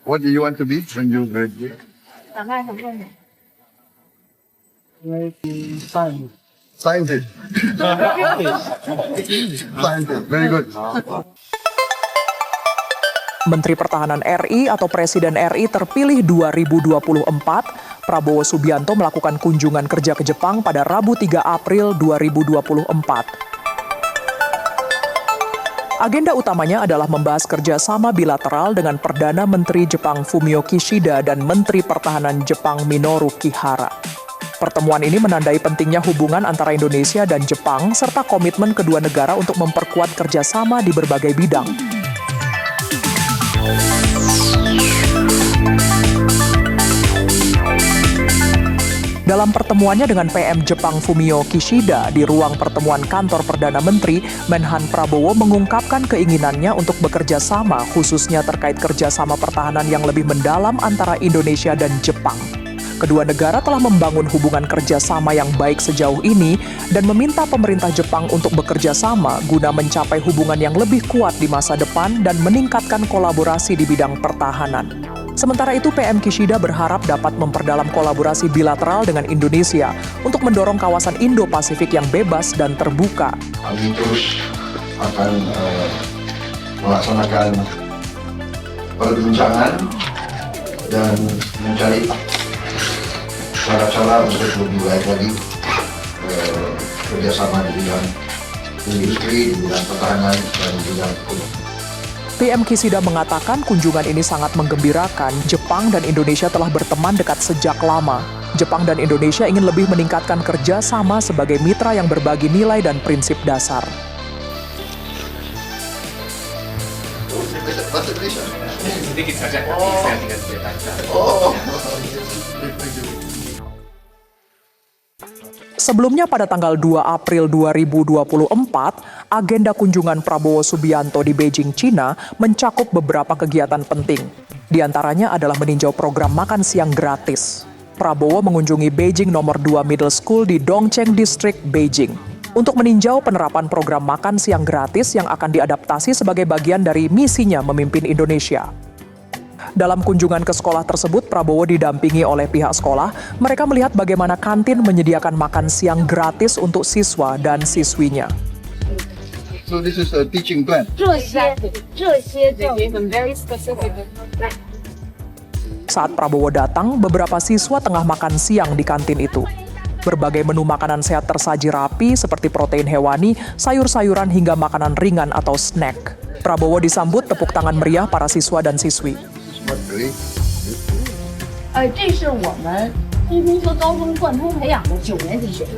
What do you want to be when you graduate? Maybe science. Scientist. Scientist. Very good. Menteri Pertahanan RI atau Presiden RI terpilih 2024, Prabowo Subianto melakukan kunjungan kerja ke Jepang pada Rabu 3 April 2024. Agenda utamanya adalah membahas kerjasama bilateral dengan Perdana Menteri Jepang Fumio Kishida dan Menteri Pertahanan Jepang Minoru Kihara. Pertemuan ini menandai pentingnya hubungan antara Indonesia dan Jepang serta komitmen kedua negara untuk memperkuat kerjasama di berbagai bidang. Dalam pertemuannya dengan PM Jepang Fumio Kishida di ruang pertemuan kantor Perdana Menteri, Menhan Prabowo mengungkapkan keinginannya untuk bekerja sama, khususnya terkait kerjasama pertahanan yang lebih mendalam antara Indonesia dan Jepang. Kedua negara telah membangun hubungan kerjasama yang baik sejauh ini dan meminta pemerintah Jepang untuk bekerja sama guna mencapai hubungan yang lebih kuat di masa depan dan meningkatkan kolaborasi di bidang pertahanan. Sementara itu, PM Kishida berharap dapat memperdalam kolaborasi bilateral dengan Indonesia untuk mendorong kawasan Indo-Pasifik yang bebas dan terbuka. Kami terus akan melaksanakan perbincangan dan mencari cara-cara untuk lebih baik lagi kerjasama di bidang industri, di bidang pertahanan, dan di bidang politik. PM Kishida mengatakan kunjungan ini sangat menggembirakan. Jepang dan Indonesia telah berteman dekat sejak lama. Jepang dan Indonesia ingin lebih meningkatkan kerjasama sebagai mitra yang berbagi nilai dan prinsip dasar. sedikit saja tapi saya tinggal ceritakan. Sebelumnya pada tanggal 2 April 2024, agenda kunjungan Prabowo Subianto di Beijing, China mencakup beberapa kegiatan penting. Di antaranya adalah meninjau program makan siang gratis. Prabowo mengunjungi Beijing Nomor 2 Middle School di Dongcheng District, Beijing, untuk meninjau penerapan program makan siang gratis yang akan diadaptasi sebagai bagian dari misinya memimpin Indonesia. Dalam kunjungan ke sekolah tersebut, Prabowo didampingi oleh pihak sekolah. Mereka melihat bagaimana kantin menyediakan makan siang gratis untuk siswa dan siswinya. So this is a teaching plan. Saat Prabowo datang, beberapa siswa tengah makan siang di kantin itu. Berbagai menu makanan sehat tersaji rapi seperti protein hewani, sayur-sayuran hingga makanan ringan atau snack. Prabowo disambut tepuk tangan meriah para siswa dan siswi. What really? 这是我们公共和高中贯通培养的9年级学生。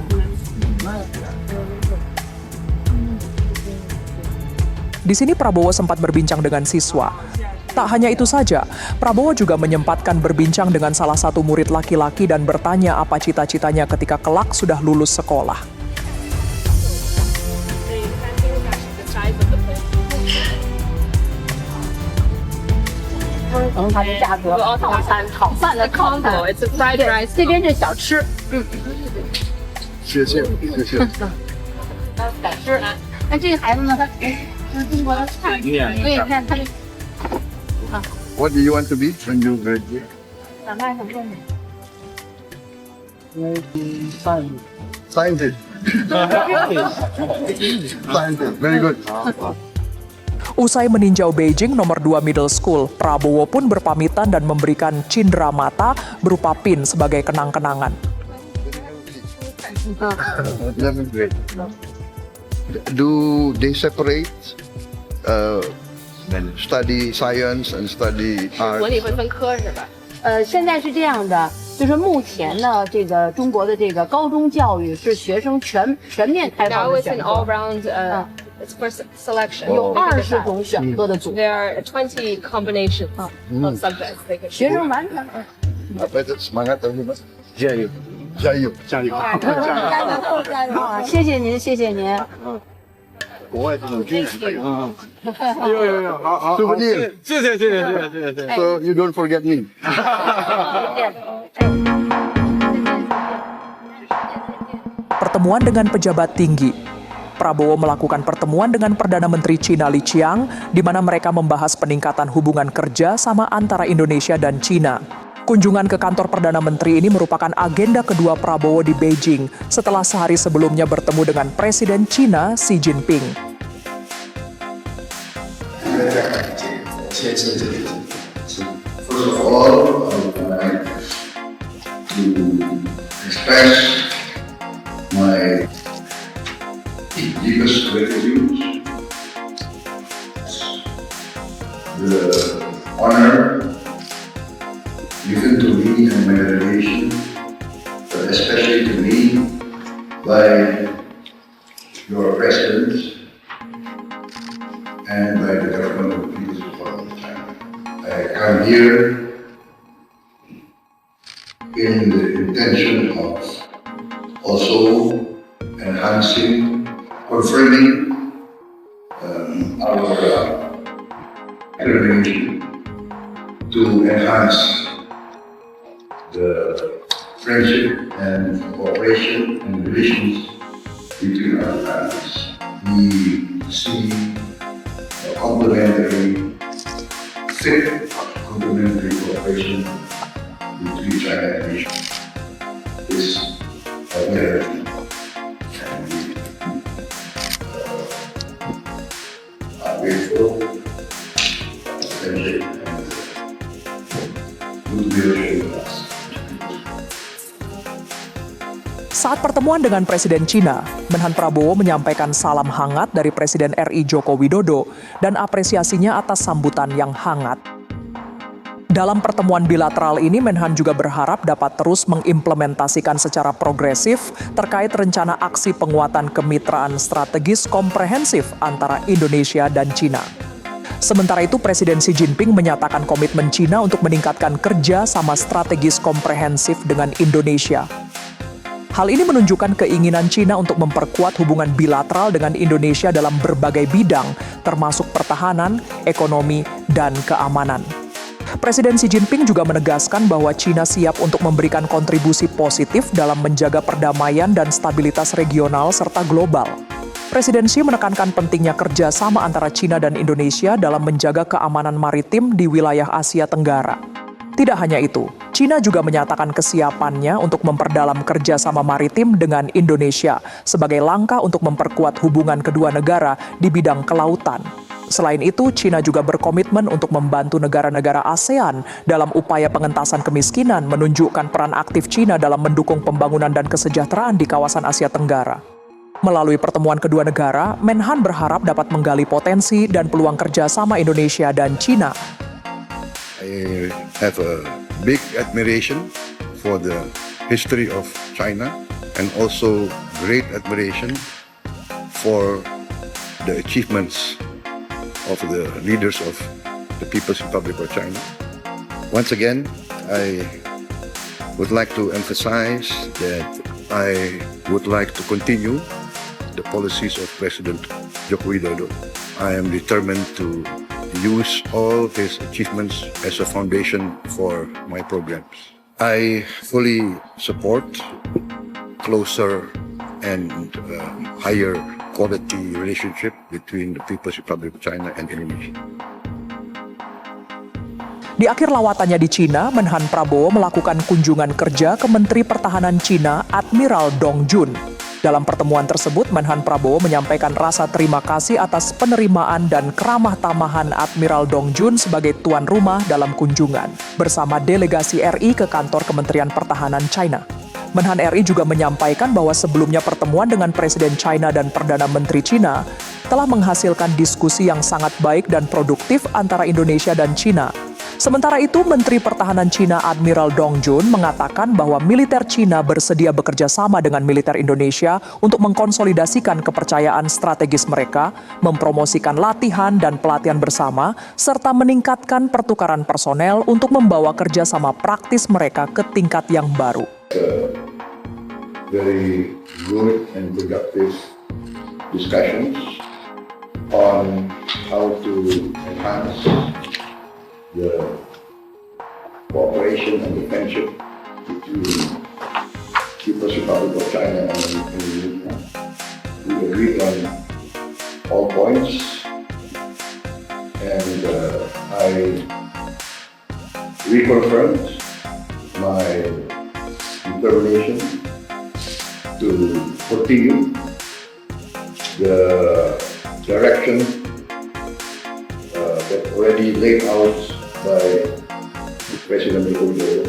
Di sini Prabowo sempat berbincang dengan siswa. Tak hanya itu saja, Prabowo juga menyempatkan berbincang dengan salah satu murid laki-laki dan bertanya apa cita-citanya ketika kelak sudah lulus sekolah.它的价格，炒饭的康头，这边是小吃，谢谢，谢谢。小吃。那这个孩子呢，他是中国的菜，所以看他这。 What do you want to be when you graduate? 想干什么呢？ Maybe science. Scientist. Scientist. Very good. Usai meninjau Beijing Nomor 2 Middle School, Prabowo pun berpamitan dan memberikan cindera mata berupa pin sebagai kenang-kenangan. 11th grade. Do they separate study science and study art? 文理会分科是吧？现在是这样的，就是目前呢，这个中国的这个高中教育是学生全面开放 Now 的 it's 选 an 择， all-round it's for selection. 有20种选科的组， There are 20 combinations of subjects they can 学生完全 Apa itu semangat teman-teman? Jayu. Jayu. 加油！加油啊！谢谢您，谢谢您。国外这种军事的有，好， souvenir. 谢谢。 So you don't forget me. Pertemuan dengan pejabat tinggi. Prabowo melakukan pertemuan dengan Perdana Menteri China Li Qiang, di mana mereka membahas peningkatan hubungan kerja sama antara Indonesia dan China. Kunjungan ke kantor Perdana Menteri ini merupakan agenda kedua Prabowo di Beijing setelah sehari sebelumnya bertemu dengan Presiden China Xi Jinping. First of all, I would like to express my deepest gratitude, the honor given to me and my delegation, but especially to me by your president and by the government of the People's Republic of China. I come here in the intention of also enhancing, confirming our determination to enhance the friendship and cooperation and relations between our families. We see a complementary cooperation between China and Asia is a reality, and we are grateful for the friendship and goodwill shown us. Saat pertemuan dengan Presiden China, Menhan Prabowo menyampaikan salam hangat dari Presiden RI Joko Widodo dan apresiasinya atas sambutan yang hangat. Dalam pertemuan bilateral ini, Menhan juga berharap dapat terus mengimplementasikan secara progresif terkait rencana aksi penguatan kemitraan strategis komprehensif antara Indonesia dan China. Sementara itu, Presiden Xi Jinping menyatakan komitmen China untuk meningkatkan kerja sama strategis komprehensif dengan Indonesia. Hal ini menunjukkan keinginan China untuk memperkuat hubungan bilateral dengan Indonesia dalam berbagai bidang, termasuk pertahanan, ekonomi, dan keamanan. Presiden Xi Jinping juga menegaskan bahwa China siap untuk memberikan kontribusi positif dalam menjaga perdamaian dan stabilitas regional serta global. Presiden Xi menekankan pentingnya kerjasama antara China dan Indonesia dalam menjaga keamanan maritim di wilayah Asia Tenggara. Tidak hanya itu, China juga menyatakan kesiapannya untuk memperdalam kerjasama maritim dengan Indonesia sebagai langkah untuk memperkuat hubungan kedua negara di bidang kelautan. Selain itu, China juga berkomitmen untuk membantu negara-negara ASEAN dalam upaya pengentasan kemiskinan, menunjukkan peran aktif China dalam mendukung pembangunan dan kesejahteraan di kawasan Asia Tenggara. Melalui pertemuan kedua negara, Menhan berharap dapat menggali potensi dan peluang kerjasama Indonesia dan China. I have a big admiration for the history of China and also great admiration for the achievements of the leaders of the People's Republic of China. Once again, I would like to emphasize that I would like to continue the policies of President Joko Widodo. I am determined to use all his achievements as a foundation for my programs. I fully support closer and higher quality relationship between the People's Republic of China and Indonesia. Di akhir lawatannya di China, Menhan Prabowo melakukan kunjungan kerja ke Menteri Pertahanan China, Admiral Dong Jun. Dalam pertemuan tersebut, Menhan Prabowo menyampaikan rasa terima kasih atas penerimaan dan keramah tamahan Admiral Dong Jun sebagai tuan rumah dalam kunjungan bersama delegasi RI ke kantor Kementerian Pertahanan China. Menhan RI juga menyampaikan bahwa sebelumnya pertemuan dengan Presiden China dan Perdana Menteri China telah menghasilkan diskusi yang sangat baik dan produktif antara Indonesia dan China. Sementara itu, Menteri Pertahanan China Admiral Dong Jun mengatakan bahwa militer China bersedia bekerja sama dengan militer Indonesia untuk mengkonsolidasikan kepercayaan strategis mereka, mempromosikan latihan dan pelatihan bersama, serta meningkatkan pertukaran personel untuk membawa kerjasama praktis mereka ke tingkat yang baru. Very good and productive discussions on how to enhance the cooperation and the friendship between People's Republic of China and Indonesia. we agreed on all points, and I reconfirmed my determination to continue the direction that already laid out by President Joko Widodo,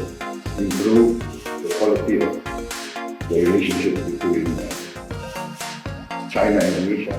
improve the quality of the relationship between China and Indonesia.